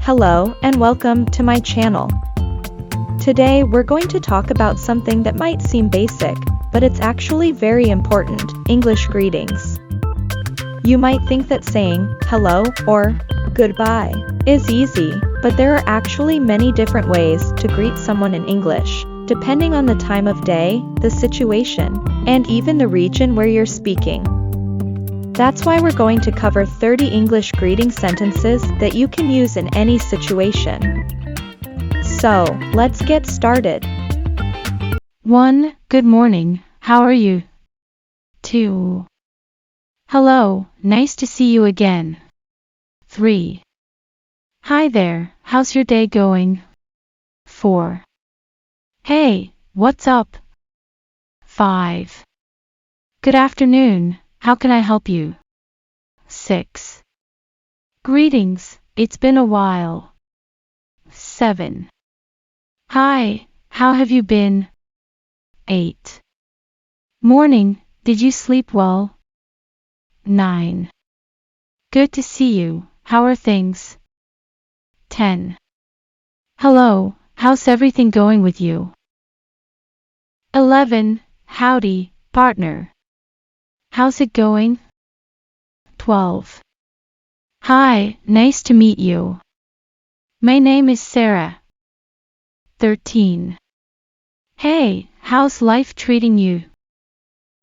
Hello and welcome to my channel. Today we're going to talk about something that might seem basic, but it's actually very important: English greetings. You might think that saying hello or goodbye is easy, but there are actually many different ways to greet someone in English, depending on the time of day, the situation, and even the region where you're speaking. That's why we're going to cover 30 English greeting sentences that you can use in any situation. So, let's get started. 1. Good morning, how are you? 2. Hello, nice to see you again. 3. Hi there, how's your day going? 4. Hey, what's up? 5. Good afternoon, how can I help you? 6. Greetings, it's been a while. 7. Hi, how have you been? 8. Morning, did you sleep well? 9. Good to see you, how are things? 10. Hello, how's everything going with you? 11. Howdy, partner. How's it going? 12. Hi, nice to meet you. My name is Sarah. 13. Hey, how's life treating you?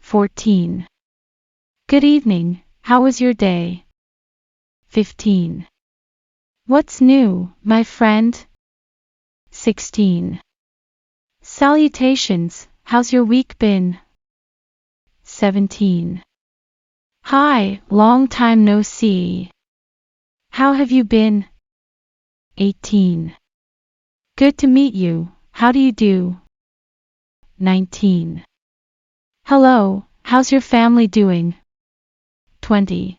14. Good evening, how was your day? 15. What's new, my friend? 16. Salutations, how's your week been? 17. Hi, long time no see. How have you been? 18. Good to meet you, how do you do? 19. Hello, how's your family doing? 20.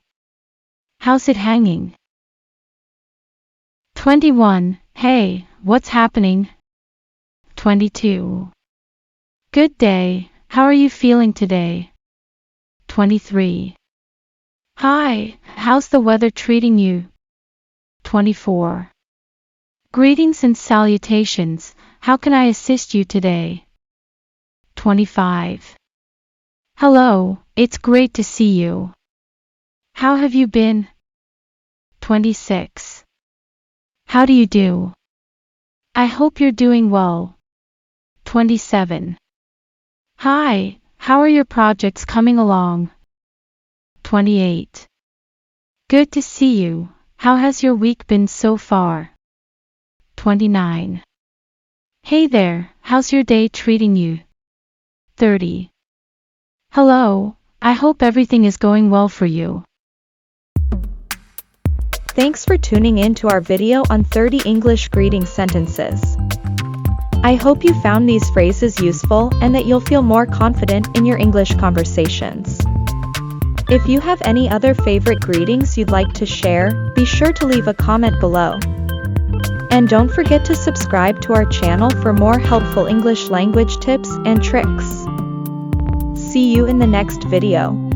How's it hanging? 21. Hey, what's happening? 22. Good day, how are you feeling today? 23. Hi, how's the weather treating you? 24. Greetings and salutations, how can I assist you today? 25. Hello, it's great to see you. How have you been? 26. How do you do? I hope you're doing well. 27. Hi, how are your projects coming along? 28. Good to see you, how has your week been so far? 29. Hey there, how's your day treating you? 30. Hello, I hope everything is going well for you. Thanks for tuning in to our video on 30 English greeting sentences. I hope you found these phrases useful and that you'll feel more confident in your English conversations. If you have any other favorite greetings you'd like to share, be sure to leave a comment below. And don't forget to subscribe to our channel for more helpful English language tips and tricks. See you in the next video.